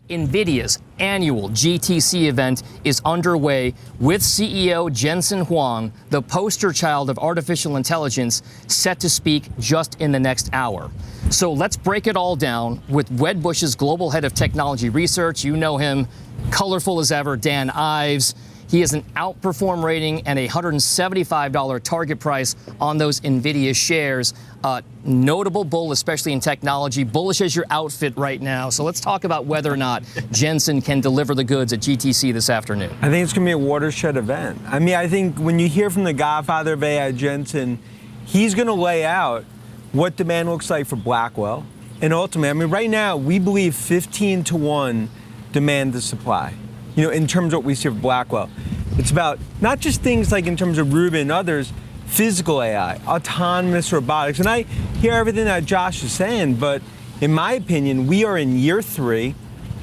NVIDIA's annual GTC event is underway with CEO Jensen Huang, the poster child of artificial intelligence, set to speak just in the next hour. So let's break it all down with Wedbush's global head of technology research. You know him, colorful as ever, Dan Ives. He has an outperform rating and a $175 target price on those NVIDIA shares. Notable bull, especially in technology. Bullish as your outfit right now. So let's talk about whether or not Jensen can deliver the goods at GTC this afternoon. I think it's going to be a watershed event. I mean, I think when you hear from the godfather of AI, Jensen, he's going to lay out what demand looks like for Blackwell. And ultimately, I mean, right now, we believe 15-to-1 demand to supply. You know, in terms of what we see for Blackwell. It's about not just things like in terms of Rubin and others, physical AI, autonomous robotics. And I hear everything that Josh is saying, but in my opinion, we are in year 3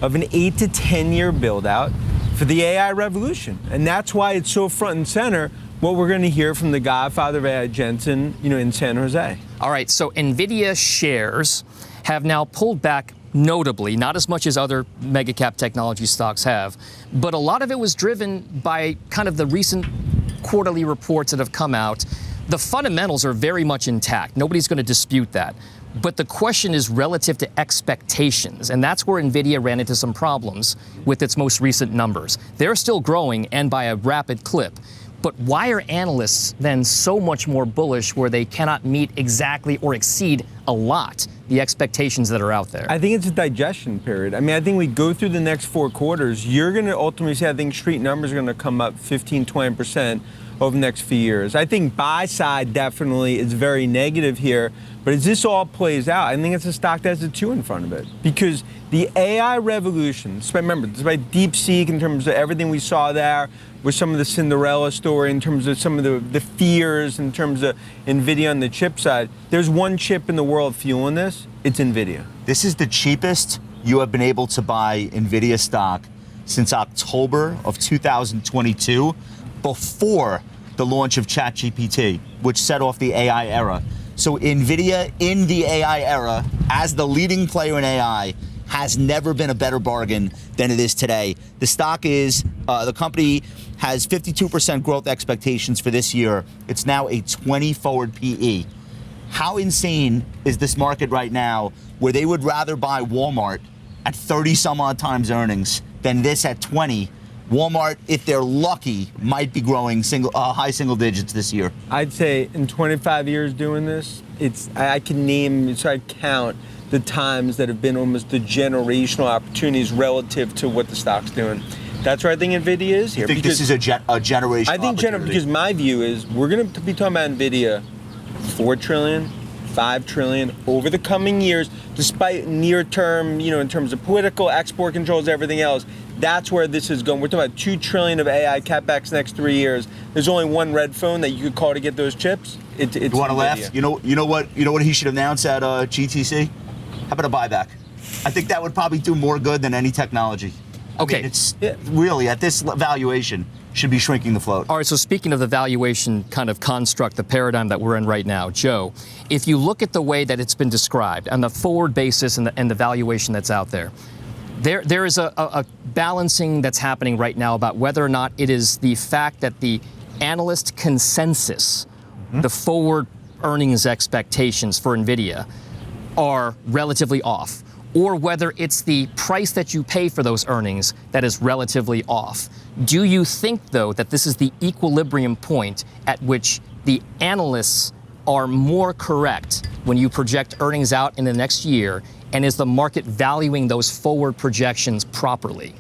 of an 8 to 10 year build out for the AI revolution. And that's why it's so front and center what we're going to hear from the godfather of AI, Jensen, in San Jose. All right, so NVIDIA shares have now pulled back notably, not as much as other mega cap technology stocks have, but a lot of it was driven by kind of the recent quarterly reports that have come out. The fundamentals are very much intact. Nobody's going to dispute that. But the question is relative to expectations, and that's where NVIDIA ran into some problems with its most recent numbers. They're still growing, and by a rapid clip. But why are analysts then so much more bullish where they cannot meet exactly or exceed a lot the expectations that are out there? I think it's a digestion period. I mean, I think we go through the next 4 quarters, you're going to ultimately see, I think street numbers are going to come up 15, 20% over the next few years. I think buy side definitely is very negative here, but as this all plays out, I think it's a stock that has a 2 in front of it. Because the AI revolution, remember, despite DeepSeek in terms of everything we saw there, with some of the Cinderella story in terms of some of the fears in terms of NVIDIA on the chip side, there's one chip in the world fueling this, it's NVIDIA. This is the cheapest you have been able to buy NVIDIA stock since October of 2022, before the launch of ChatGPT, which set off the AI era. So NVIDIA in the AI era, as the leading player in AI, has never been a better bargain than it is today. The stock is, the company has 52% growth expectations for this year. It's now a 20 forward PE. How insane is this market right now where they would rather buy Walmart at 30 some odd times earnings than this at 20? Walmart, if they're lucky, might be growing high single digits this year. I'd say in 25 years doing this, I can name, so I count the times that have been almost the generational opportunities relative to what the stock's doing. That's where I think NVIDIA is here. I think this is a generational I think because my view is we're going to be talking about NVIDIA 4 trillion, 5 trillion over the coming years, despite near term, in terms of political export controls, everything else. That's where this is going. We're talking about 2 trillion of AI capex next 3 years. There's only one red phone that you could call to get those chips. It's you want to NVIDIA. laugh? You know what he should announce at GTC? How about a buyback? I think that would probably do more good than any technology. Okay. I mean, it's really, at this valuation, should be shrinking the float. All right, so speaking of the valuation kind of construct, the paradigm that we're in right now, Joe, if you look at the way that it's been described on the forward basis and the valuation that's out there, there is a balancing that's happening right now about whether or not it is the fact that the analyst consensus, the forward earnings expectations for NVIDIA are relatively off, or whether it's the price that you pay for those earnings that is relatively off. Do you think, though, that this is the equilibrium point at which the analysts are more correct when you project earnings out in the next year, and is the market valuing those forward projections properly?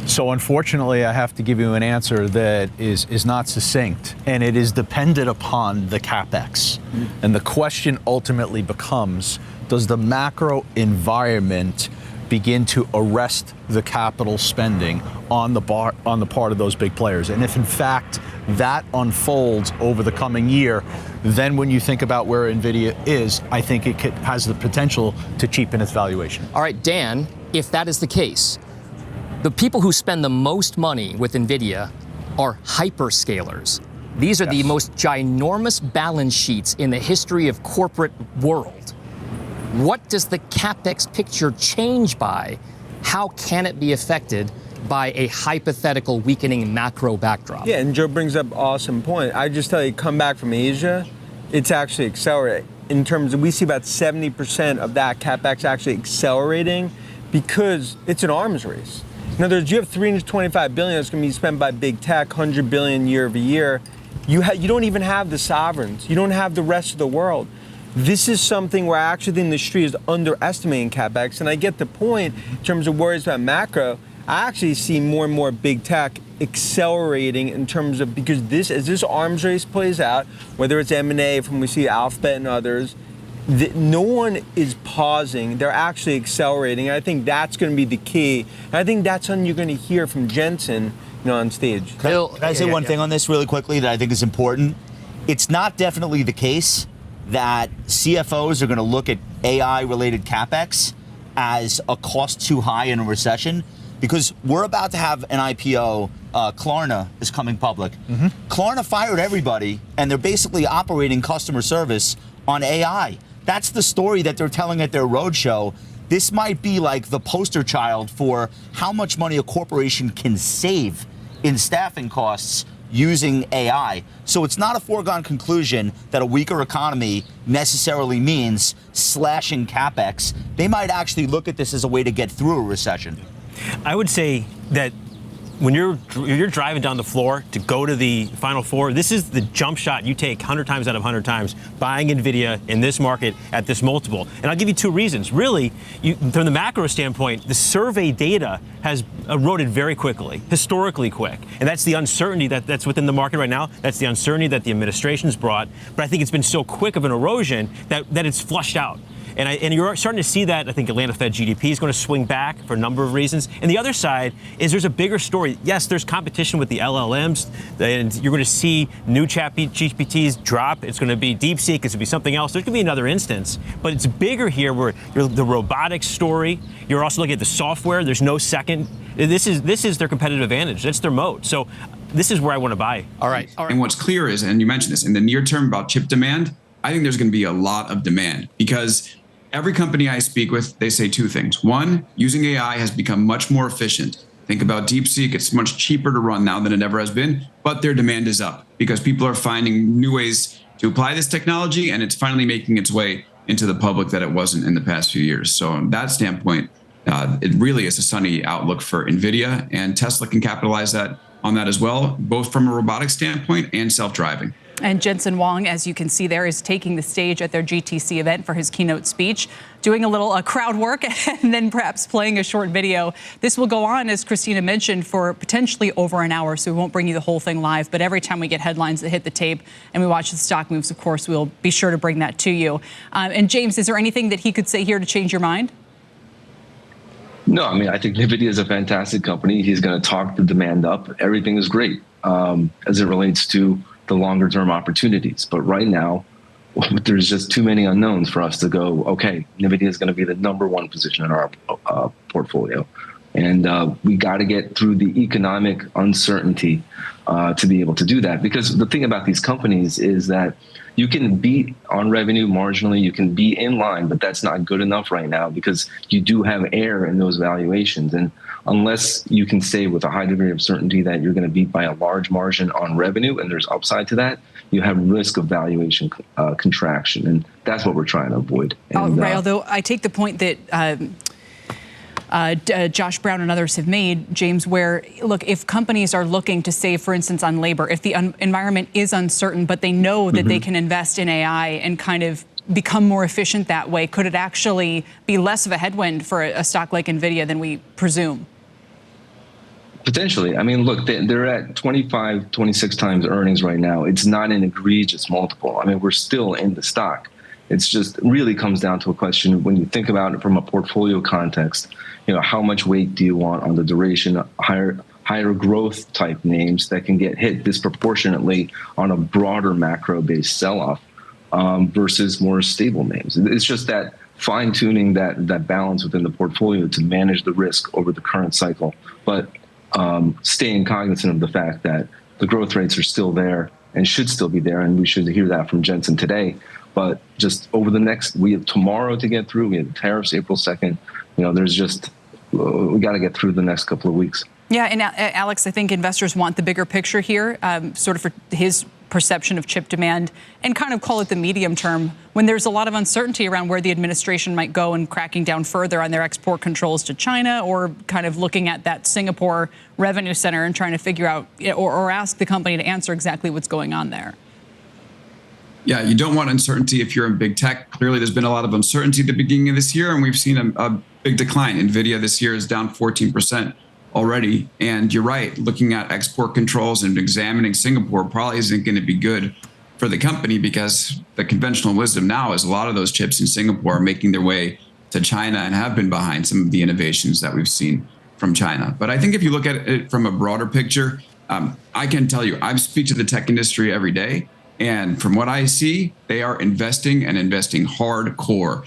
So unfortunately, I have to give you an answer that is not succinct, and it is dependent upon the CapEx. And the question ultimately becomes, does the macro environment begin to arrest the capital spending on the part of those big players? And if in fact that unfolds over the coming year, then when you think about where NVIDIA is, I think it has the potential to cheapen its valuation. All right, Dan, if that is the case, the people who spend the most money with NVIDIA are hyperscalers. These are the most ginormous balance sheets in the history of corporate world. What does the CapEx picture change by how can it be affected by a hypothetical weakening macro backdrop? Yeah, and Joe brings up an awesome point. I just tell you, come back from Asia, it's actually accelerating. In terms of, we see about 70% of that CapEx actually accelerating because it's an arms race. In other words, you have $325 billion that's going to be spent by big tech, $100 billion year over year. You don't even have the sovereigns. You don't have the rest of the world. This is something where I actually think the industry is underestimating CapEx, and I get the point in terms of worries about macro. I actually see more and more big tech accelerating in terms of, because as this arms race plays out, whether it's M&A from we see Alphabet and others, no one is pausing. They're actually accelerating. And I think that's going to be the key. And I think that's something you're going to hear from Jensen, on stage. Can I say one thing on this really quickly that I think is important? It's not definitely the case that CFOs are going to look at AI-related CapEx as a cost too high in a recession, because we're about to have an IPO. Klarna is coming public. Klarna fired everybody, and they're basically operating customer service on AI. That's the story that they're telling at their roadshow. This might be like the poster child for how much money a corporation can save in staffing costs using AI. So it's not a foregone conclusion that a weaker economy necessarily means slashing CapEx. They might actually look at this as a way to get through a recession. I would say that when you're driving down the floor to go to the final four, this is the jump shot you take 100 times out of 100 times buying NVIDIA in this market at this multiple. And I'll give you two reasons. Really, from the macro standpoint, the survey data has eroded very quickly, historically quick. And that's the uncertainty that's within the market right now. That's the uncertainty that the administration's brought. But I think it's been so quick of an erosion that it's flushed out. And you're starting to see that. I think Atlanta Fed GDP is going to swing back for a number of reasons. And the other side is there's a bigger story. Yes, there's competition with the LLMs, and you're going to see new ChatGPTs drop. It's going to be DeepSeek. It's going to be something else. There's going to be another instance. But it's bigger here where you're the robotics story. You're also looking at the software. There's no second. This is their competitive advantage. That's their moat. So this is where I want to buy. All right. And what's clear is, and you mentioned this, in the near term about chip demand, I think there's going to be a lot of demand because every company I speak with, they say two things. One, using AI has become much more efficient. Think about DeepSeek. It's much cheaper to run now than it ever has been, but their demand is up because people are finding new ways to apply this technology, and it's finally making its way into the public that it wasn't in the past few years. So from that standpoint, it really is a sunny outlook for NVIDIA, and Tesla can capitalize on that as well, both from a robotics standpoint and self-driving. And Jensen Huang, as you can see there, is taking the stage at their GTC event for his keynote speech, doing a little crowd work and then perhaps playing a short video. This will go on, as Christina mentioned, for potentially over an hour, so we won't bring you the whole thing live. But every time we get headlines that hit the tape and we watch the stock moves, of course, we'll be sure to bring that to you. And James, is there anything that he could say here to change your mind? No, I mean, I think NVIDIA is a fantastic company. He's going to talk the demand up. Everything is great as it relates to the longer term opportunities. But right now, there's just too many unknowns for us to go, okay, NVIDIA is going to be the #1 position in our portfolio. And we got to get through the economic uncertainty to be able to do that. Because the thing about these companies is that you can beat on revenue marginally, you can be in line, but that's not good enough right now because you do have air in those valuations. And unless you can say with a high degree of certainty that you're going to beat by a large margin on revenue and there's upside to that, you have risk of valuation contraction. And that's what we're trying to avoid. And, right, although I take the point that Josh Brown and others have made, James, where, look, if companies are looking to save, for instance, on labor, if the environment is uncertain, but they know that they can invest in AI and kind of become more efficient that way, could it actually be less of a headwind for a stock like NVIDIA than we presume? Potentially. I mean, look, they're at 25, 26 times earnings right now. It's not an egregious multiple. I mean, we're still in the stock. It's just really comes down to a question when you think about it from a portfolio context, how much weight do you want on the duration, higher growth type names that can get hit disproportionately on a broader macro-based sell-off versus more stable names. It's just that fine-tuning that balance within the portfolio to manage the risk over the current cycle, but staying cognizant of the fact that the growth rates are still there and should still be there, and we should hear that from Jensen today. But just over the next, we have tomorrow to get through. We have tariffs April 2nd. There's just we got to get through the next couple of weeks. Yeah, and Alex, I think investors want the bigger picture here, sort of for his perception of chip demand, and kind of call it the medium term, when there's a lot of uncertainty around where the administration might go and cracking down further on their export controls to China, or kind of looking at that Singapore revenue center and trying to figure out or ask the company to answer exactly what's going on there. Yeah, you don't want uncertainty if you're in big tech. Clearly, there's been a lot of uncertainty at the beginning of this year, and we've seen a big decline. NVIDIA this year is down 14% already. And you're right, looking at export controls and examining Singapore probably isn't going to be good for the company, because the conventional wisdom now is a lot of those chips in Singapore are making their way to China and have been behind some of the innovations that we've seen from China. But I think if you look at it from a broader picture, I can tell you, I speak to the tech industry every day. And from what I see, they are investing and investing hardcore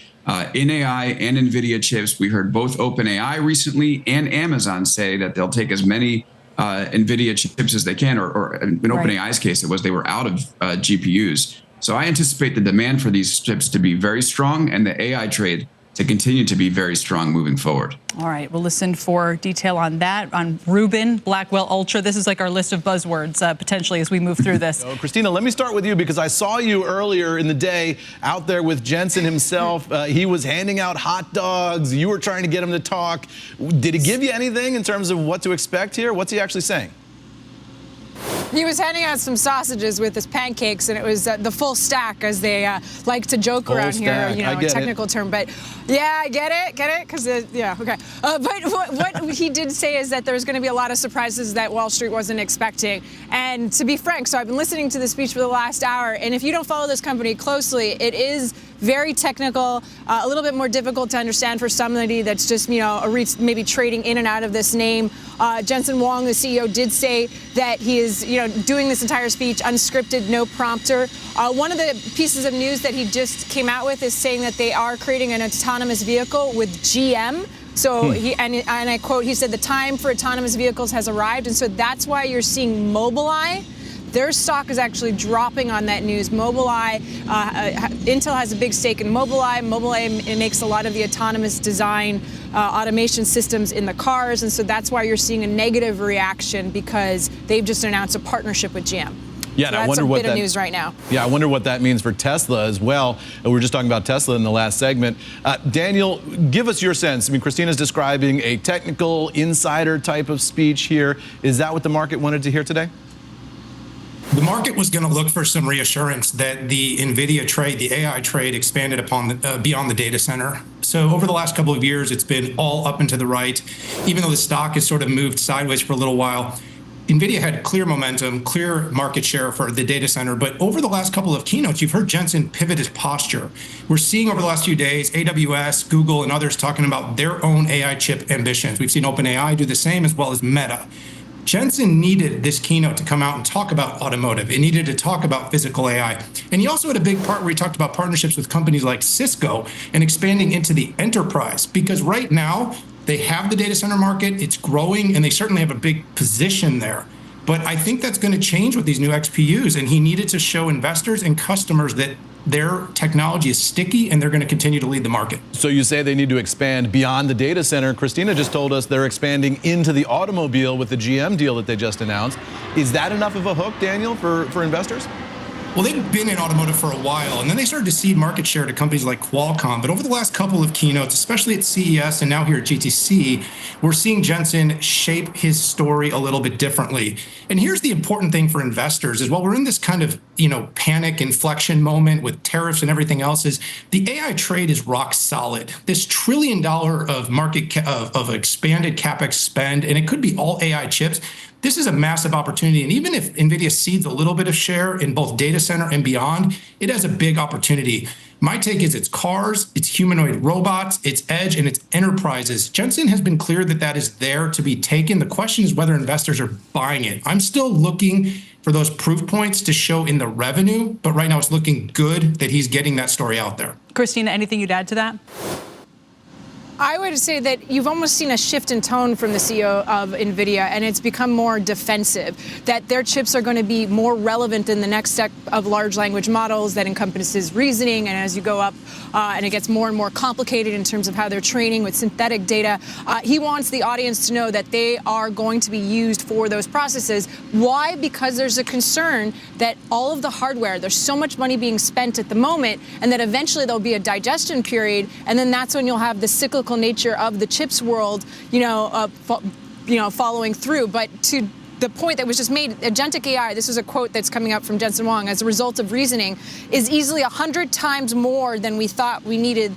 in AI and NVIDIA chips. We heard both OpenAI recently and Amazon say that they'll take as many NVIDIA chips as they can, or in OpenAI's case, it was they were out of GPUs. So I anticipate the demand for these chips to be very strong and the AI trade to continue to be very strong moving forward. All right, we'll listen for detail on that, on Rubin, Blackwell Ultra. This is like our list of buzzwords potentially as we move through this. Christina, let me start with you, because I saw you earlier in the day out there with Jensen himself. He was handing out hot dogs. You were trying to get him to talk. Did he give you anything in terms of what to expect here? What's he actually saying? He was handing out some sausages with his pancakes, and it was the full stack, as they like to joke around here, you know, a technical term. But yeah, I get it, because yeah, okay. But what he did say is that there's going to be a lot of surprises that Wall Street wasn't expecting. And to be frank, so I've been listening to the speech for the last hour, and if you don't follow this company closely, it is very technical, a little bit more difficult to understand for somebody that's just, you know, maybe trading in and out of this name. Jensen Huang, the CEO, did say that he is, you know, doing this entire speech unscripted, no prompter. One of the pieces of news that he just came out with is saying that they are creating an autonomous vehicle with GM. So and I quote, he said the time for autonomous vehicles has arrived, and so that's why you're seeing Mobileye. Their stock is actually dropping on that news. Mobileye, Intel has a big stake in Mobileye. Mobileye makes a lot of the autonomous design automation systems in the cars, and so that's why you're seeing a negative reaction, because they've just announced a partnership with GM. Yeah, so and I wonder what bit of news right now. Yeah, I wonder what that means for Tesla as well. We were just talking about Tesla in the last segment. Daniel, give us your sense. I mean, Christina's describing a technical insider type of speech here. Is that what the market wanted to hear today? The market was going to look for some reassurance that the NVIDIA trade, the AI trade, expanded upon beyond the data center. So over the last couple of years, it's been all up and to the right. Even though the stock has sort of moved sideways for a little while, NVIDIA had clear momentum, clear market share for the data center. But over the last couple of keynotes, you've heard Jensen pivot his posture. We're seeing over the last few days, AWS, Google, and others talking about their own AI chip ambitions. We've seen OpenAI do the same, as well as Meta. Jensen needed this keynote to come out and talk about automotive. It needed to talk about physical AI. And he also had a big part where he talked about partnerships with companies like Cisco and expanding into the enterprise. Because right now, they have the data center market, it's growing, and they certainly have a big position there. But I think that's going to change with these new XPUs. And he needed to show investors and customers that their technology is sticky and they're going to continue to lead the market. So you say they need to expand beyond the data center. Christina just told us they're expanding into the automobile with the GM deal that they just announced. Is that enough of a hook, Daniel, for investors? Well, they've been in automotive for a while, and then they started to cede market share to companies like Qualcomm. But over the last couple of keynotes, especially at CES and now here at GTC, we're seeing Jensen shape his story a little bit differently. And here's the important thing for investors is while we're in this kind of, panic inflection moment with tariffs and everything else, is the AI trade is rock solid. This $1 trillion of market of expanded CapEx spend, and it could be all AI chips. This is a massive opportunity. And even if NVIDIA cedes a little bit of share in both data center and beyond, it has a big opportunity. My take is it's cars, it's humanoid robots, it's edge, and it's enterprises. Jensen has been clear that that is there to be taken. The question is whether investors are buying it. I'm still looking for those proof points to show in the revenue, but right now it's looking good that he's getting that story out there. Christina, anything you'd add to that? I would say that you've almost seen a shift in tone from the CEO of NVIDIA, and it's become more defensive, that their chips are going to be more relevant in the next step of large language models that encompasses reasoning, and as you go up and it gets more and more complicated in terms of how they're training with synthetic data, he wants the audience to know that they are going to be used for those processes. Why? Because there's a concern that all of the hardware, there's so much money being spent at the moment, and that eventually there'll be a digestion period, and then that's when you'll have the cyclical nature of the chips world, following through. But to the point that was just made, agentic AI, this is a quote that's coming up from Jensen Huang, as a result of reasoning, is easily 100 times more than we thought we needed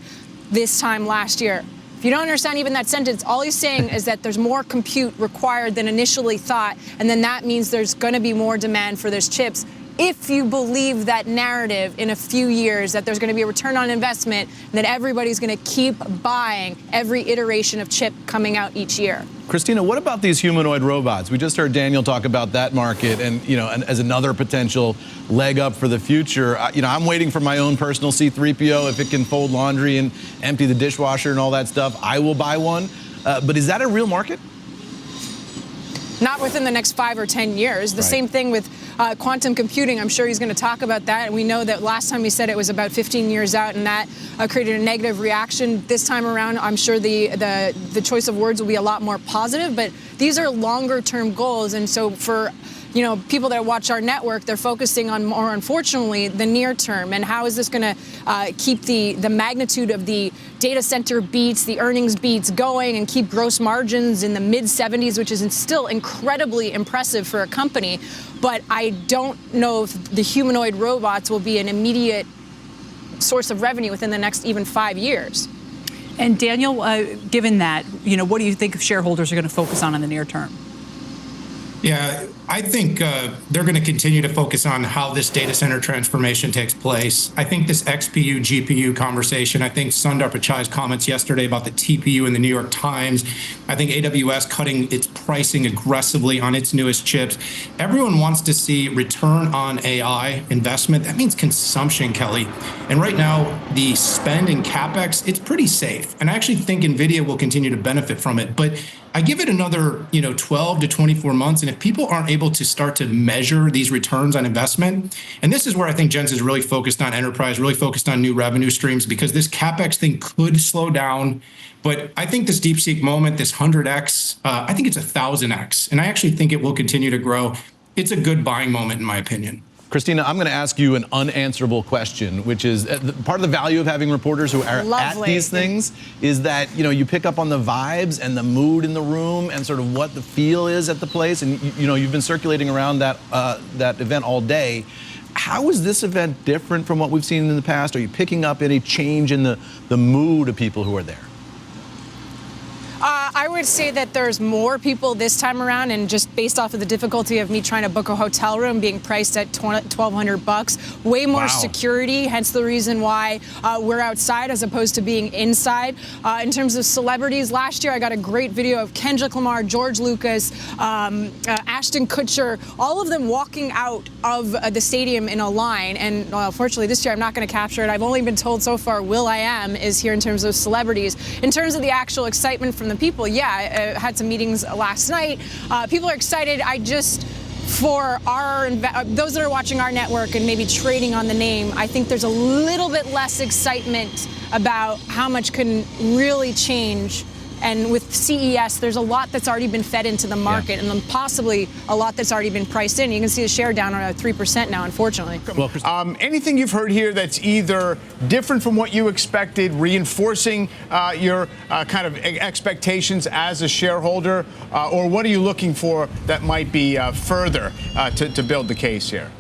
this time last year. If you don't understand even that sentence, all he's saying is that there's more compute required than initially thought, and then that means there's going to be more demand for those chips. If you believe that narrative in a few years, that there's going to be a return on investment, and that everybody's going to keep buying every iteration of chip coming out each year. Christina, what about these humanoid robots? We just heard Daniel talk about that market, and as another potential leg up for the future. I'm waiting for my own personal C-3PO. If it can fold laundry and empty the dishwasher and all that stuff, I will buy one. But is that a real market? Not within the next 5 or 10 years. The same thing with quantum computing. I'm sure he's going to talk about that. And we know that last time he said it was about 15 years out, and that created a negative reaction. This time around, I'm sure the choice of words will be a lot more positive. But these are longer-term goals, and so for people that watch our network, they're focusing on more, unfortunately, the near term. And how is this going to keep the magnitude of the data center beats, the earnings beats going, and keep gross margins in the mid-70s, which is still incredibly impressive for a company. But I don't know if the humanoid robots will be an immediate source of revenue within the next even 5 years. And Daniel, given that, what do you think shareholders are going to focus on in the near term? Yeah, I think they're going to continue to focus on how this data center transformation takes place. I think this XPU, GPU conversation, I think Sundar Pichai's comments yesterday about the TPU in the New York Times, I think AWS cutting its pricing aggressively on its newest chips. Everyone wants to see return on AI investment. That means consumption, Kelly. And right now, the spend in CapEx, it's pretty safe. And I actually think NVIDIA will continue to benefit from it. But I give it another, 12 to 24 months, and if people aren't able to start to measure these returns on investment, and this is where I think Jensen's really focused on enterprise, really focused on new revenue streams, because this CapEx thing could slow down. But I think this DeepSeek moment, this 100x, I think it's 1,000x, and I actually think it will continue to grow. It's a good buying moment, in my opinion. Christina, I'm going to ask you an unanswerable question, which is part of the value of having reporters who are at these things is that, you pick up on the vibes and the mood in the room and sort of what the feel is at the place. And, you've been circulating around that event all day. How is this event different from what we've seen in the past? Are you picking up any change in the mood of people who are there? I would say that there's more people this time around, and just based off of the difficulty of me trying to book a hotel room being priced at $1,200, way more security, hence the reason why we're outside as opposed to being inside. In terms of celebrities, last year I got a great video of Kendrick Lamar, George Lucas, Ashton Kutcher, all of them walking out of the stadium in a line, and unfortunately this year I'm not going to capture it. I've only been told so far will.i.am is here in terms of celebrities. In terms of the actual excitement from the people, yeah, I had some meetings last night. People are excited. For those that are watching our network and maybe trading on the name, I think there's a little bit less excitement about how much can really change. And with CES, there's a lot that's already been fed into the market, and then possibly a lot that's already been priced in. You can see the share down around 3% now, unfortunately. Well, anything you've heard here that's either different from what you expected, reinforcing your kind of expectations as a shareholder, or what are you looking for that might be further to build the case here?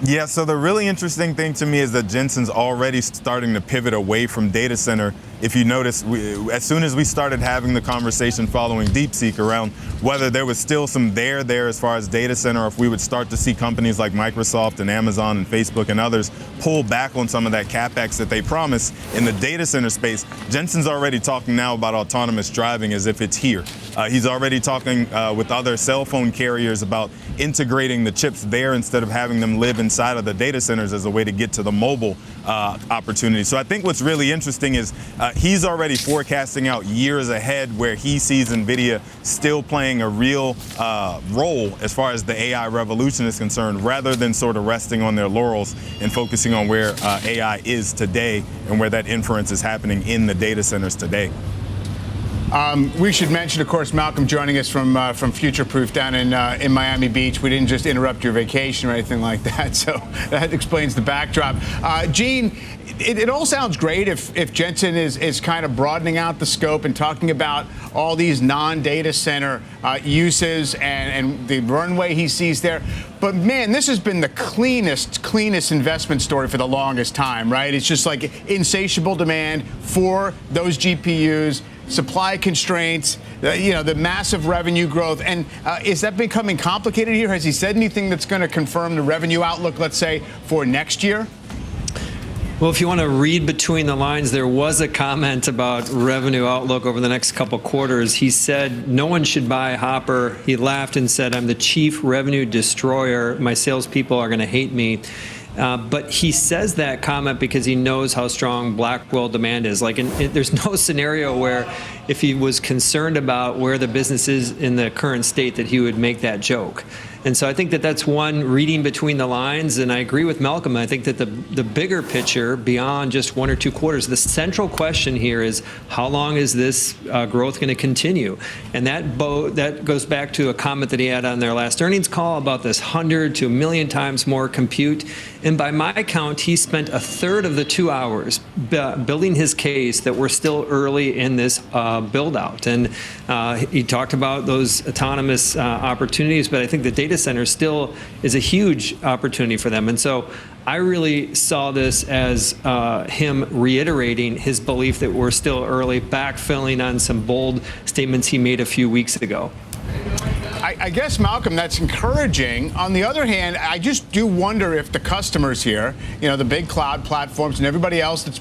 Yeah, so the really interesting thing to me is that Jensen's already starting to pivot away from data center. If you notice, as soon as we started having the conversation following DeepSeek around whether there was still some there as far as data center, or if we would start to see companies like Microsoft and Amazon and Facebook and others pull back on some of that CapEx that they promised in the data center space, Jensen's already talking now about autonomous driving as if it's here. He's already talking with other cell phone carriers about integrating the chips there instead of having them live inside of the data centers as a way to get to the mobile opportunity. So I think what's really interesting is he's already forecasting out years ahead where he sees NVIDIA still playing a real role as far as the AI revolution is concerned, rather than sort of resting on their laurels and focusing on where AI is today and where that inference is happening in the data centers today. We should mention, of course, Malcolm joining us from Future Proof down in Miami Beach. We didn't just interrupt your vacation or anything like that, so that explains the backdrop. Gene, it all sounds great if Jensen is kind of broadening out the scope and talking about all these non-data center uses and the runway he sees there. But man, this has been the cleanest investment story for the longest time, right? It's just like insatiable demand for those GPUs, supply constraints, the massive revenue growth. And is that becoming complicated here? Has he said anything that's going to confirm the revenue outlook, let's say, for next year? Well, if you want to read between the lines, there was a comment about revenue outlook over the next couple quarters. He said no one should buy Hopper. He laughed and said, "I'm the chief revenue destroyer. My salespeople are going to hate me." But he says that comment because he knows how strong Blackwell demand is. There's no scenario where, if he was concerned about where the business is in the current state, that he would make that joke. And so I think that that's one reading between the lines, and I agree with Malcolm. I think that the bigger picture, beyond just 1 or 2 quarters, the central question here is how long is this growth going to continue? And that goes back to a comment that he had on their last earnings call about this 100 to 1 million times more compute. And by my count, he spent a third of the 2 hours building his case that we're still early in this build out. And he talked about those autonomous opportunities, but I think the data center still is a huge opportunity for them. And so I really saw this as him reiterating his belief that we're still early, backfilling on some bold statements he made a few weeks ago. I guess, Malcolm, that's encouraging. On the other hand, I just do wonder if the customers here, the big cloud platforms and everybody else that's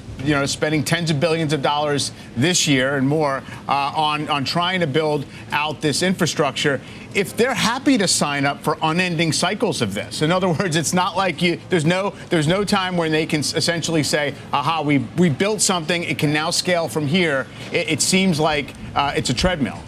spending tens of billions of dollars this year and more on trying to build out this infrastructure, if they're happy to sign up for unending cycles of this. In other words, it's not like there's no time when they can essentially say, aha, we built something, it can now scale from here. It seems like it's a treadmill.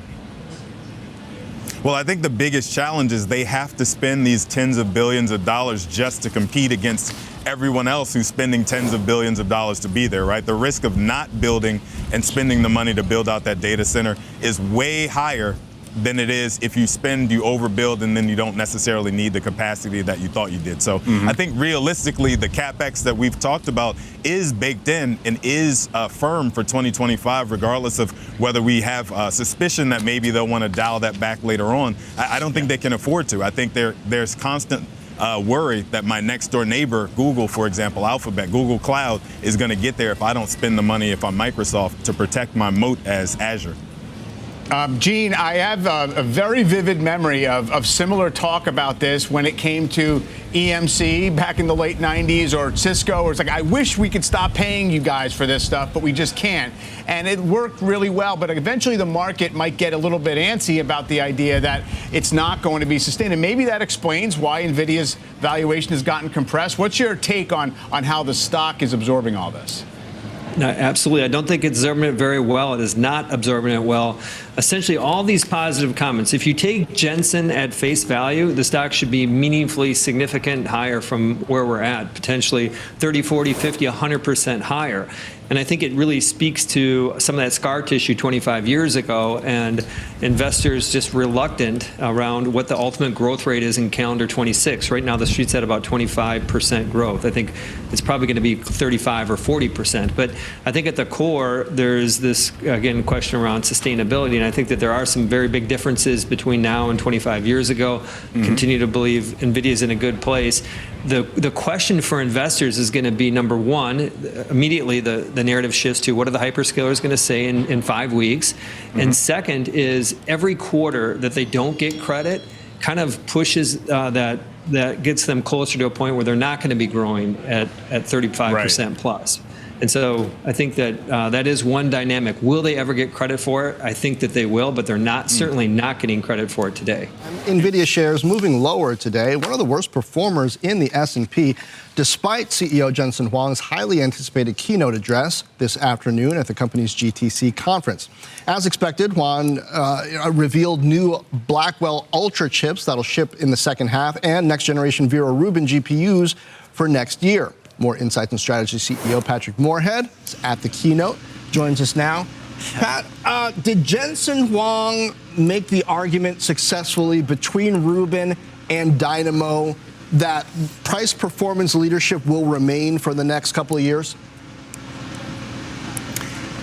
Well, I think the biggest challenge is they have to spend these tens of billions of dollars just to compete against everyone else who's spending tens of billions of dollars to be there, right? The risk of not building and spending the money to build out that data center is way higher than it is if you spend, you overbuild, and then you don't necessarily need the capacity that you thought you did. So I think realistically, the CapEx that we've talked about is baked in and is firm for 2025, regardless of whether we have suspicion that maybe they'll want to dial that back later on. I don't think they can afford to. I think there's constant worry that my next door neighbor, Google, for example, Alphabet, Google Cloud, is going to get there if I don't spend the money, if I'm Microsoft, to protect my moat as Azure. Gene, I have a very vivid memory of similar talk about this when it came to EMC back in the late 90s, or Cisco, where it's like, I wish we could stop paying you guys for this stuff, but we just can't. And it worked really well, but eventually the market might get a little bit antsy about the idea that it's not going to be sustained. And maybe that explains why NVIDIA's valuation has gotten compressed. What's your take on how the stock is absorbing all this? No, absolutely. I don't think it's absorbing it very well. It is not absorbing it well. Essentially, all these positive comments, if you take Jensen at face value, the stock should be meaningfully significant higher from where we're at, potentially 30, 40, 50, 100% higher. And I think it really speaks to some of that scar tissue 25 years ago, and investors just reluctant around what the ultimate growth rate is in calendar 26. Right now, the street's at about 25% growth. I think it's probably going to be 35 or 40%. But I think at the core, there's this, again, question around sustainability. And I think that there are some very big differences between now and 25 years ago. Continue to believe NVIDIA's in a good place. The question for investors is going to be, number one, immediately the narrative shifts to what are the hyperscalers going to say in 5 weeks? And second is every quarter that they don't get credit kind of pushes that gets them closer to a point where they're not going to be growing at 35% plus. And so I think that that is one dynamic. Will they ever get credit for it? I think that they will, but they're not certainly not getting credit for it today. NVIDIA shares moving lower today, one of the worst performers in the S&P, despite CEO Jensen Huang's highly anticipated keynote address this afternoon at the company's GTC conference. As expected, Huang revealed new Blackwell Ultra chips that'll ship in the second half and next-generation Vera Rubin GPUs for next year. More Insights and Strategy CEO Patrick Moorhead is at the keynote, joins us now. Pat, did Jensen Huang make the argument successfully between Rubin and Dynamo that price performance leadership will remain for the next couple of years?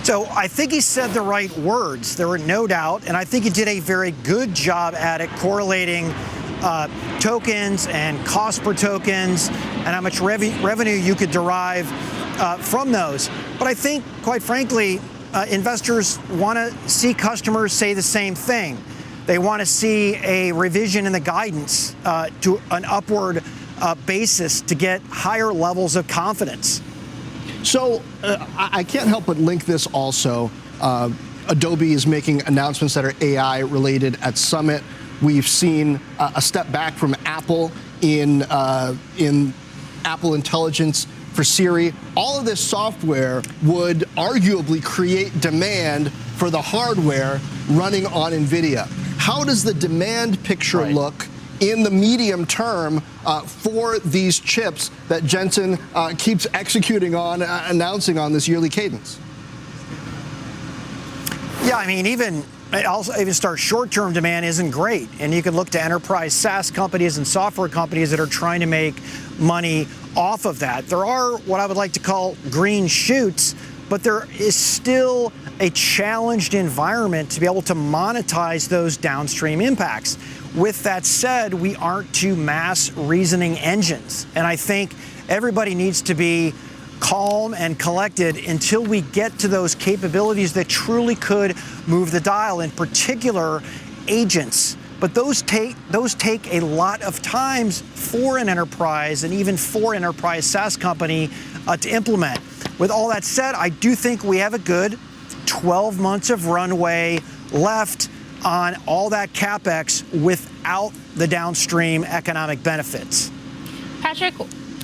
So I think he said the right words. There were no doubt, and I think he did a very good job at it, correlating tokens and cost per tokens and how much revenue you could derive from those. But I think, quite frankly, investors want to see customers say the same thing. They want to see a revision in the guidance to an upward basis to get higher levels of confidence. So I can't help but link this also. Adobe is making announcements that are AI related at Summit. We've seen a step back from Apple in Apple Intelligence for Siri. All of this software would arguably create demand for the hardware running on NVIDIA. How does the demand picture look in the medium term for these chips that Jensen keeps executing on, announcing on this yearly cadence? Yeah, I mean, even start short-term demand isn't great. And you can look to enterprise SaaS companies and software companies that are trying to make money off of that. There are what I would like to call green shoots, but there is still a challenged environment to be able to monetize those downstream impacts. With that said, we aren't two mass reasoning engines. And I think everybody needs to be calm and collected until we get to those capabilities that truly could move the dial, in particular agents. But those take a lot of times for an enterprise and even for an enterprise SaaS company to implement. With all that said, I do think we have a good 12 months of runway left on all that CapEx without the downstream economic benefits. Patrick,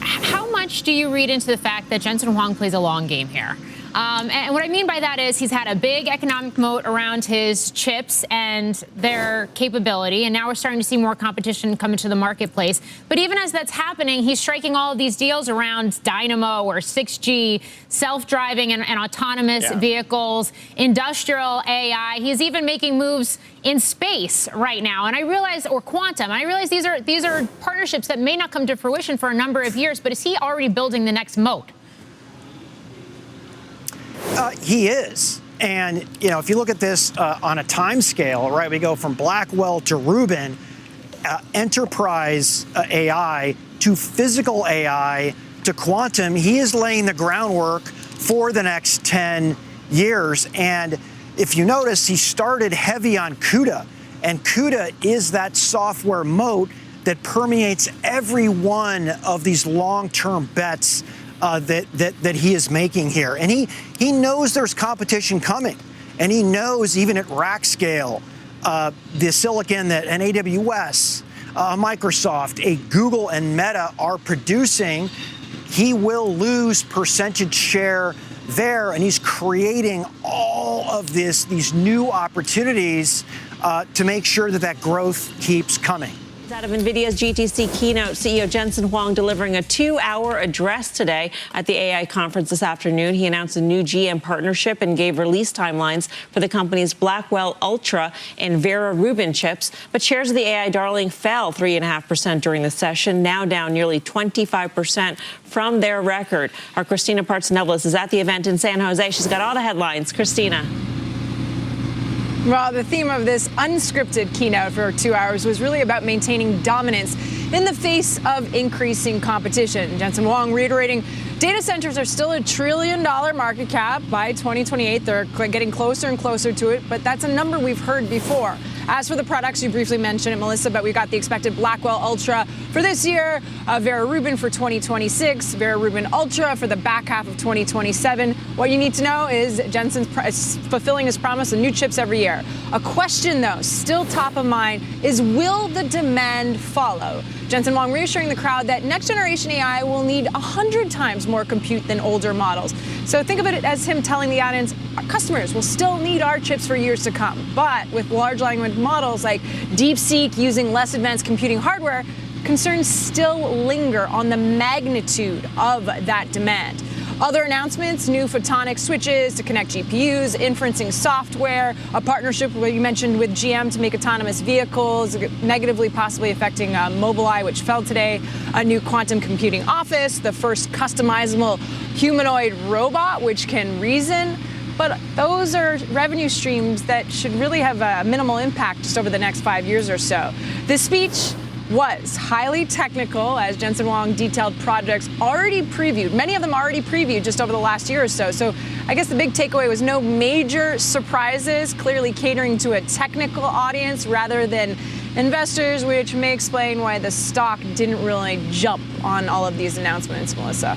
how much do you read into the fact that Jensen Huang plays a long game here? And what I mean by that is he's had a big economic moat around his chips and their capability, and now we're starting to see more competition come into the marketplace. But even as that's happening, he's striking all of these deals around Dynamo or 6G, self-driving and autonomous vehicles, industrial AI. He's even making moves in space right now, and I realize, or quantum. I realize these are partnerships that may not come to fruition for a number of years. But is he already building the next moat? He is. And, you know, if you look at this on a time scale, right, we go from Blackwell to Rubin, enterprise AI to physical AI to quantum. He is laying the groundwork for the next 10 years. And if you notice, he started heavy on CUDA. And CUDA is that software moat that permeates every one of these long-term bets that he is making here. And he knows there's competition coming. And he knows even at rack scale, the silicon that an AWS, Microsoft, a Google and Meta are producing, he will lose percentage share there. And he's creating all of these new opportunities to make sure that growth keeps coming. Out of NVIDIA's GTC keynote, CEO Jensen Huang delivering a 2-hour address today at the AI conference this afternoon. He announced a new GM partnership and gave release timelines for the company's Blackwell Ultra and Vera Rubin chips. But shares of the AI darling fell 3.5% during the session, now down nearly 25% from their record. Our Christina Partsinevelos is at the event in San Jose. She's got all the headlines. Christina. Well, the theme of this unscripted keynote for 2 hours was really about maintaining dominance in the face of increasing competition. Jensen Huang reiterating data centers are still $1 trillion market cap by 2028. They're getting closer and closer to it, but that's a number we've heard before. As for the products, you briefly mentioned it, Melissa, but we've got the expected Blackwell Ultra for this year, Vera Rubin for 2026, Vera Rubin Ultra for the back half of 2027. What you need to know is Jensen's fulfilling his promise of new chips every year. A question, though, still top of mind is, will the demand follow? Jensen Huang reassuring the crowd that next generation AI will need 100 times more compute than older models. So think of it as him telling the audience, our customers will still need our chips for years to come. But with large language models like DeepSeek using less advanced computing hardware, concerns still linger on the magnitude of that demand. Other announcements, new photonic switches to connect GPUs, inferencing software, a partnership you mentioned with GM to make autonomous vehicles, negatively possibly affecting Mobileye, which fell today, a new quantum computing office, the first customizable humanoid robot, which can reason. But those are revenue streams that should really have a minimal impact just over the next 5 years or so. This speech was highly technical, as Jensen Huang detailed projects already previewed, many of them already previewed just over the last year or so. So I guess the big takeaway was no major surprises, clearly catering to a technical audience rather than investors, which may explain why the stock didn't really jump on all of these announcements, Melissa.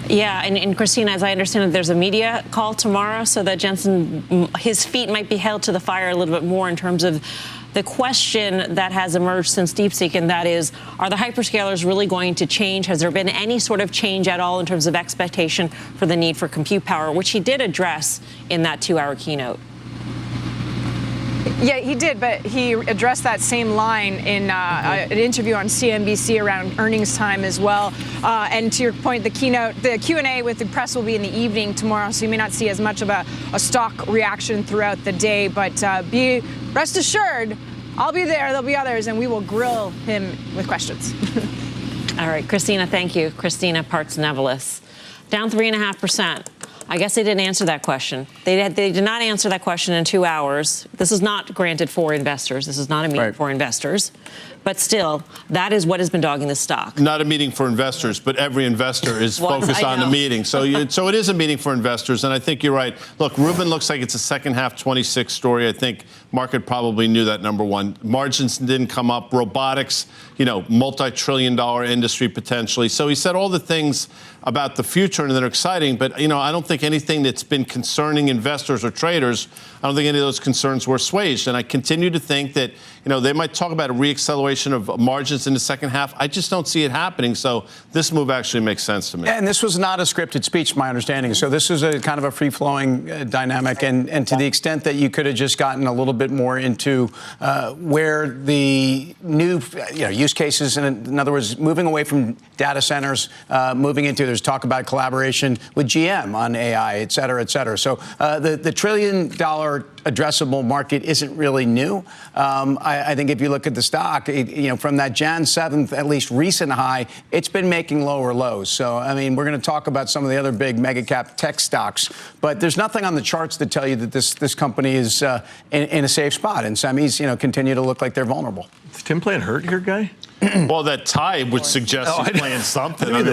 Yeah, and Christina, as I understand it, there's a media call tomorrow, so that Jensen, his feet might be held to the fire a little bit more in terms of the question that has emerged since DeepSeek, and that is, are the hyperscalers really going to change? Has there been any sort of change at all in terms of expectation for the need for compute power, which he did address in that 2-hour keynote? Yeah, he did, but he addressed that same line in an interview on CNBC around earnings time as well. And to your point, the Q&A with the press will be in the evening tomorrow, so you may not see as much of a stock reaction throughout the day. But be rest assured, I'll be there, there'll be others, and we will grill him with questions. All right, Christina, thank you. Christina Parts-Nevelis. Down 3.5%. I guess they didn't answer that question. They did not answer that question in 2 hours. This is not granted for investors. This is not a meeting for investors. But still, that is what has been dogging the stock. Not a meeting for investors, but every investor is focused on the meeting. So it is a meeting for investors, and I think you're right. Look, Rubin looks like it's a second half 26 story. I think market probably knew that, number one. Margins didn't come up. Robotics, multi-trillion-dollar industry potentially. So he said all the things about the future and that are exciting, but I don't think anything that's been concerning investors or traders, I don't think any of those concerns were assuaged. And I continue to think that they might talk about a reacceleration of margins in the second half. I just don't see it happening. So this move actually makes sense to me. And this was not a scripted speech, my understanding. So this is a kind of a free-flowing dynamic. And to the extent that you could have just gotten a little bit more into where the new use cases, in other words, moving away from data centers, moving into, there's talk about collaboration with GM on AI, et cetera, et cetera. So the $1 trillion addressable market isn't really new. I think if you look at the stock, from that Jan 7th, at least recent high, it's been making lower lows. So, we're going to talk about some of the other big mega cap tech stocks, but there's nothing on the charts that tell you that this company is in a safe spot. And semis, continue to look like they're vulnerable. Is Tim playing hurt here, guy? Well, that tie would suggest he's playing something. What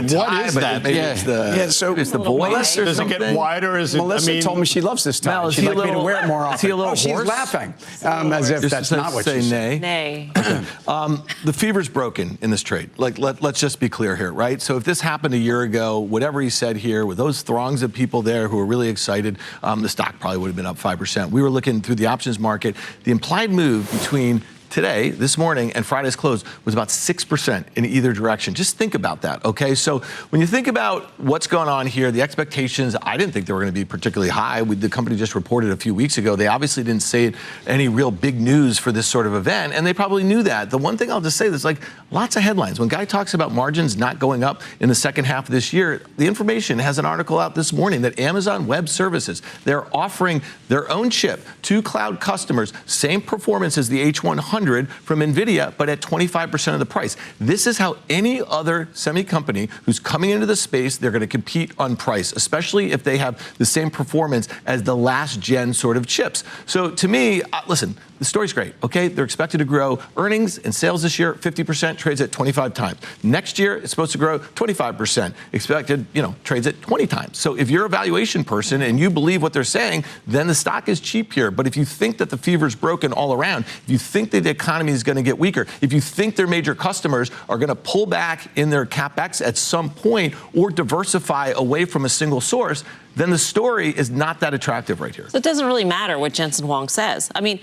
is that? Maybe it's the voice. Does it get wider? Melissa told me she loves this tie. She'd like me to wear it more often. Is he a little she's horse? laughing, as if that's not what she's saying. Nay. The fever's broken in this trade. Let's just be clear here, right? So if this happened a year ago, whatever he said here, with those throngs of people there who were really excited, the stock probably would have been up 5%. We were looking through the options market. The implied move between today, this morning, and Friday's close was about 6% in either direction. Just think about that, okay? So when you think about what's going on here, the expectations, I didn't think they were going to be particularly high. The company just reported a few weeks ago. They obviously didn't say any real big news for this sort of event, and they probably knew that. The one thing I'll just say, there's lots of headlines. When Guy talks about margins not going up in the second half of this year, the information has an article out this morning that Amazon Web Services, they're offering their own chip to cloud customers, same performance as the H100 from NVIDIA, but at 25% of the price. This is how any other semi company who's coming into the space, they're going to compete on price, especially if they have the same performance as the last gen sort of chips. So to me, listen, the story's great, okay? They're expected to grow earnings and sales this year 50%, trades at 25 times. Next year, it's supposed to grow 25%, expected, trades at 20 times. So if you're a valuation person and you believe what they're saying, then the stock is cheap here. But if you think that the fever's broken all around, if you think that the economy is going to get weaker, if you think their major customers are going to pull back in their CapEx at some point or diversify away from a single source, then the story is not that attractive right here. So it doesn't really matter what Jensen Huang says. I mean,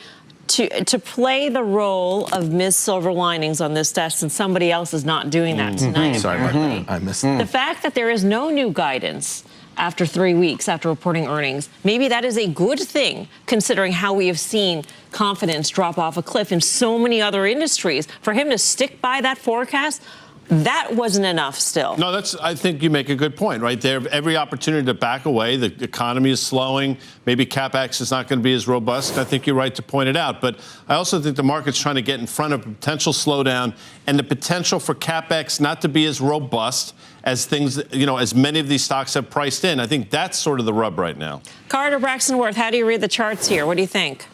to play the role of Ms. Silver Linings on this desk, and somebody else is not doing that tonight. Sorry, Mark, I missed that. The fact that there is no new guidance after 3 weeks after reporting earnings, maybe that is a good thing, considering how we have seen confidence drop off a cliff in so many other industries. For him to stick by that forecast, that wasn't enough still. No, I think you make a good point, right? They have every opportunity to back away. The economy is slowing. Maybe CapEx is not going to be as robust. I think you're right to point it out. But I also think the market's trying to get in front of a potential slowdown and the potential for CapEx not to be as robust as things, as many of these stocks have priced in. I think that's sort of the rub right now. Carter Braxton Worth, how do you read the charts here? What do you think?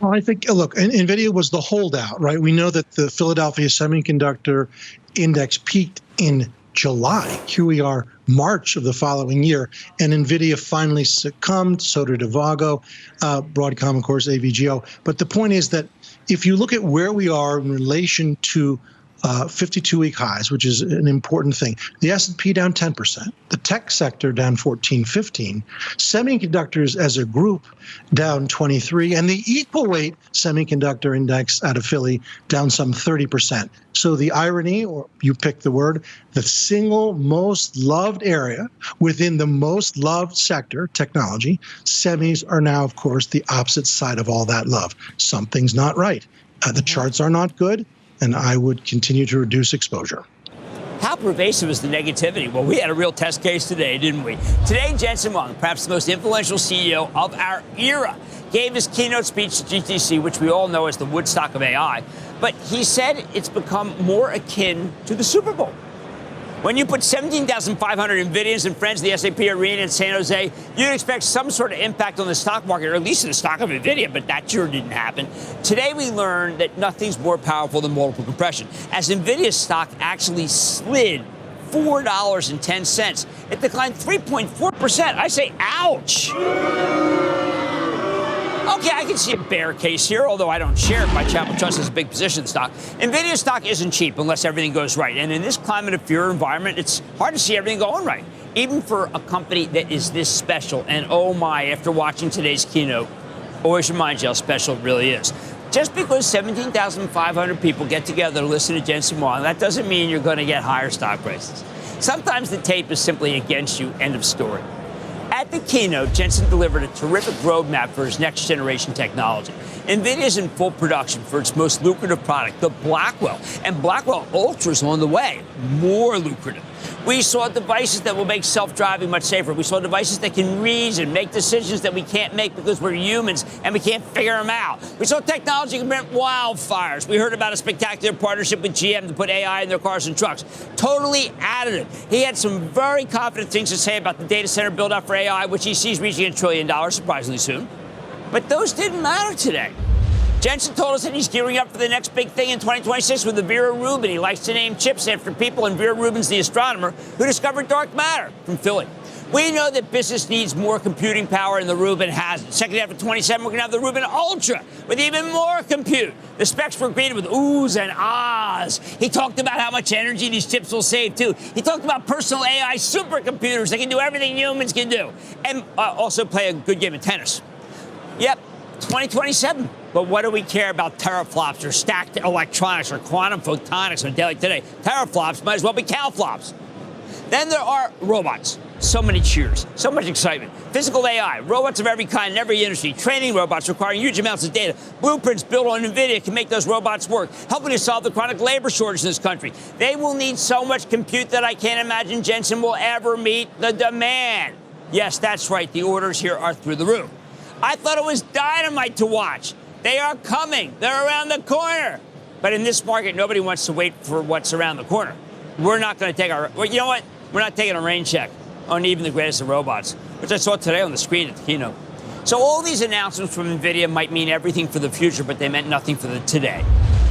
Well, I think, look, NVIDIA was the holdout, right? We know that the Philadelphia Semiconductor Index peaked in July. Here we are, March of the following year, and NVIDIA finally succumbed. So did Avago, Broadcom, of course, AVGO. But the point is that if you look at where we are in relation to 52-week highs, which is an important thing. The S&P down 10%, the tech sector down 14-15, semiconductors as a group down 23, and the equal weight semiconductor index out of Philly down some 30%. So the irony, or you pick the word, the single most loved area within the most loved sector, technology, semis are now, of course, the opposite side of all that love. Something's not right. The charts are not good, and I would continue to reduce exposure. How pervasive is the negativity? Well, we had a real test case today, didn't we? Today, Jensen Huang, perhaps the most influential CEO of our era, gave his keynote speech to GTC, which we all know as the Woodstock of AI. But he said it's become more akin to the Super Bowl. When you put 17,500 NVIDIAs and friends in the SAP arena in San Jose, you'd expect some sort of impact on the stock market, or at least in the stock of NVIDIA, but that sure didn't happen. Today, we learned that nothing's more powerful than multiple compression, as NVIDIA's stock actually slid $4.10. It declined 3.4%. I say, ouch. Okay, I can see a bear case here, although I don't share it. My Chapel Trust has a big position in the stock. NVIDIA stock isn't cheap unless everything goes right. And in this climate of fear environment, it's hard to see everything going right, even for a company that is this special. And oh my, after watching today's keynote, always reminds you how special it really is. Just because 17,500 people get together to listen to Jensen Huang, that doesn't mean you're going to get higher stock prices. Sometimes the tape is simply against you, end of story. At the keynote, Jensen delivered a terrific roadmap for his next-generation technology. NVIDIA is in full production for its most lucrative product, the Blackwell. And Blackwell Ultra is on the way, more lucrative. We saw devices that will make self-driving much safer. We saw devices that can reason, make decisions that we can't make because we're humans and we can't figure them out. We saw technology that can prevent wildfires. We heard about a spectacular partnership with GM to put AI in their cars and trucks. Totally additive. He had some very confident things to say about the data center build-out for AI, which he sees reaching $1 trillion surprisingly soon. But those didn't matter today. Jensen told us that he's gearing up for the next big thing in 2026 with the Vera Rubin. He likes to name chips after people, and Vera Rubin's the astronomer who discovered dark matter from Philly. We know that business needs more computing power, and the Rubin has it. Second half of 27, we're going to have the Rubin Ultra with even more compute. The specs were greeted with oohs and ahs. He talked about how much energy these chips will save, too. He talked about personal AI supercomputers that can do everything humans can do, and also play a good game of tennis. Yep, 2027. But what do we care about teraflops or stacked electronics or quantum photonics on a day like today? Teraflops might as well be cowflops. Then there are robots. So many cheers, so much excitement. Physical AI, robots of every kind in every industry, training robots requiring huge amounts of data. Blueprints built on NVIDIA can make those robots work, helping to solve the chronic labor shortage in this country. They will need so much compute that I can't imagine Jensen will ever meet the demand. Yes, that's right, the orders here are through the roof. I thought it was dynamite to watch. They are coming. They're around the corner. But in this market, nobody wants to wait for what's around the corner. We're not going to take our, well, you know what? We're not taking a rain check on even the greatest of robots, which I saw today on the screen at the keynote. So all these announcements from NVIDIA might mean everything for the future, but they meant nothing for the today.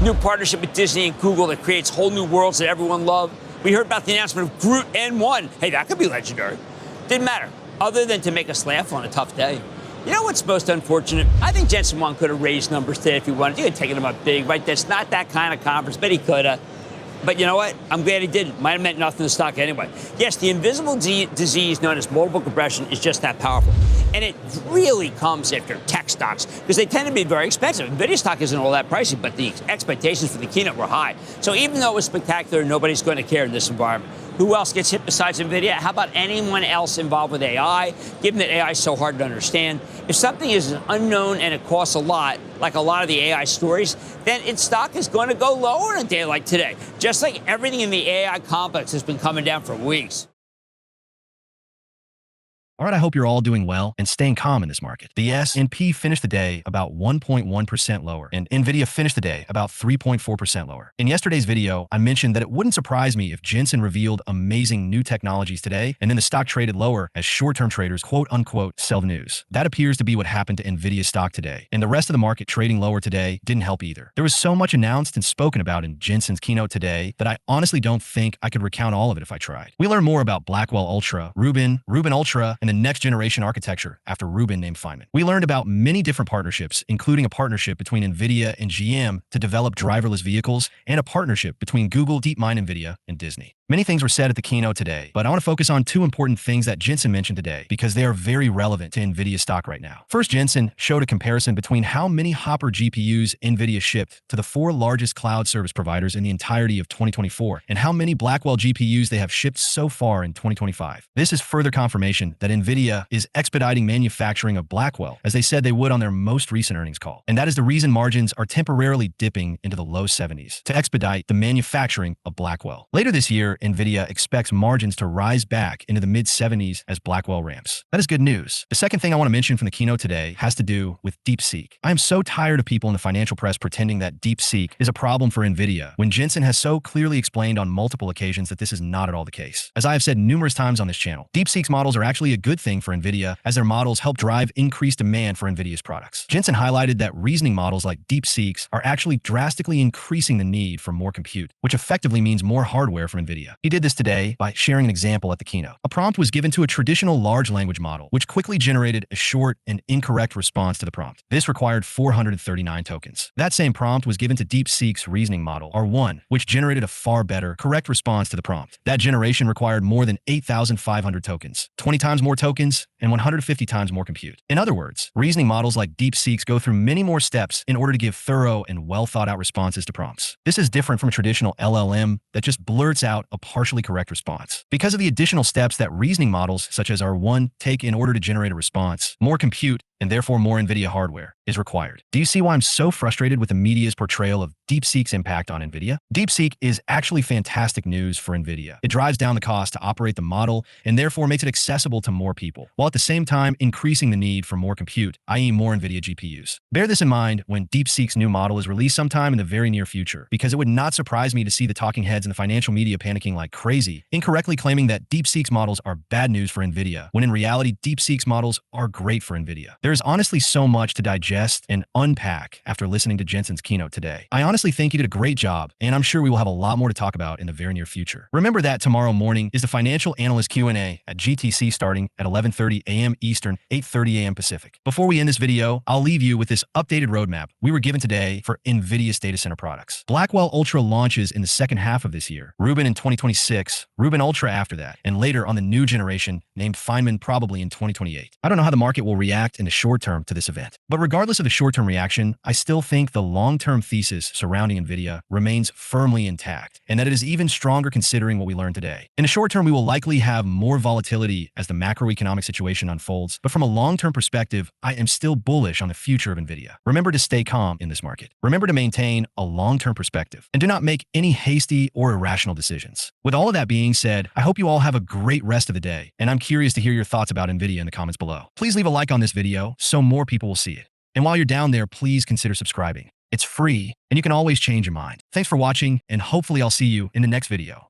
New partnership with Disney and Google that creates whole new worlds that everyone loved. We heard about the announcement of Groot N1. Hey, that could be legendary. Didn't matter, other than to make us laugh on a tough day. You know what's most unfortunate? I think Jensen Huang could have raised numbers today if he wanted. He could have taken them up big, right? That's not that kind of conference, but he could have. But you know what? I'm glad he didn't. Might have meant nothing to the stock anyway. Yes, the invisible disease known as multiple compression is just that powerful. And it really comes after tech stocks because they tend to be very expensive. NVIDIA stock isn't all that pricey, but the expectations for the keynote were high. So even though it was spectacular, nobody's going to care in this environment. Who else gets hit besides NVIDIA? How about anyone else involved with AI, given that AI is so hard to understand? If something is unknown and it costs a lot, like a lot of the AI stories, then its stock is going to go lower in a day like today, just like everything in the AI complex has been coming down for weeks. All right, I hope you're all doing well and staying calm in this market. The S&P finished the day about 1.1% lower, and NVIDIA finished the day about 3.4% lower. In yesterday's video, I mentioned that it wouldn't surprise me if Jensen revealed amazing new technologies today, and then the stock traded lower as short-term traders quote-unquote sell the news. That appears to be what happened to NVIDIA's stock today, and the rest of the market trading lower today didn't help either. There was so much announced and spoken about in Jensen's keynote today that I honestly don't think I could recount all of it if I tried. We learned more about Blackwell Ultra, Rubin Ultra, and the next generation architecture after Rubin named Feynman. We learned about many different partnerships, including a partnership between NVIDIA and GM to develop driverless vehicles, and a partnership between Google, DeepMind, NVIDIA, and Disney. Many things were said at the keynote today, but I want to focus on two important things that Jensen mentioned today because they are very relevant to NVIDIA stock right now. First, Jensen showed a comparison between how many Hopper GPUs NVIDIA shipped to the 4 largest cloud service providers in the entirety of 2024 and how many Blackwell GPUs they have shipped so far in 2025. This is further confirmation that NVIDIA is expediting manufacturing of Blackwell, as they said they would on their most recent earnings call. And that is the reason margins are temporarily dipping into the low 70s to expedite the manufacturing of Blackwell. Later this year, NVIDIA expects margins to rise back into the mid-70s as Blackwell ramps. That is good news. The second thing I want to mention from the keynote today has to do with DeepSeek. I am so tired of people in the financial press pretending that DeepSeek is a problem for NVIDIA when Jensen has so clearly explained on multiple occasions that this is not at all the case. As I have said numerous times on this channel, DeepSeek's models are actually a good thing for NVIDIA as their models help drive increased demand for NVIDIA's products. Jensen highlighted that reasoning models like DeepSeek's are actually drastically increasing the need for more compute, which effectively means more hardware from NVIDIA. He did this today by sharing an example at the keynote. A prompt was given to a traditional large language model, which quickly generated a short and incorrect response to the prompt. This required 439 tokens. That same prompt was given to DeepSeek's reasoning model, R1, which generated a far better, correct response to the prompt. That generation required more than 8,500 tokens, 20 times more tokens, and 150 times more compute. In other words, reasoning models like DeepSeek's go through many more steps in order to give thorough and well-thought-out responses to prompts. This is different from a traditional LLM that just blurts out a partially correct response. Because of the additional steps that reasoning models such as R1 take in order to generate a response, more compute and therefore more NVIDIA hardware is required. Do you see why I'm so frustrated with the media's portrayal of DeepSeek's impact on NVIDIA? DeepSeek is actually fantastic news for NVIDIA. It drives down the cost to operate the model and therefore makes it accessible to more people, while at the same time increasing the need for more compute, i.e. more NVIDIA GPUs. Bear this in mind when DeepSeek's new model is released sometime in the very near future, because it would not surprise me to see the talking heads in the financial media panicking like crazy, incorrectly claiming that DeepSeek's models are bad news for NVIDIA, when in reality DeepSeek's models are great for NVIDIA. There is honestly so much to digest and unpack after listening to Jensen's keynote today. I honestly think he did a great job, and I'm sure we will have a lot more to talk about in the very near future. Remember that tomorrow morning is the Financial Analyst Q&A at GTC starting at 11:30 a.m. Eastern, 8:30 a.m. Pacific. Before we end this video, I'll leave you with this updated roadmap we were given today for NVIDIA's data center products. Blackwell Ultra launches in the second half of this year, Rubin in 2026, Rubin Ultra after that, and later on the new generation named Feynman probably in 2028. I don't know how the market will react in the short term to this event. But regardless of the short-term reaction, I still think the long-term thesis surrounding NVIDIA remains firmly intact, and that it is even stronger considering what we learned today. In the short term, we will likely have more volatility as the macroeconomic situation unfolds, but from a long-term perspective, I am still bullish on the future of NVIDIA. Remember to stay calm in this market. Remember to maintain a long-term perspective, and do not make any hasty or irrational decisions. With all of that being said, I hope you all have a great rest of the day, and I'm curious to hear your thoughts about NVIDIA in the comments below. Please leave a like on this video so more people will see it. And while you're down there, please consider subscribing. It's free, and you can always change your mind. Thanks for watching, and hopefully I'll see you in the next video.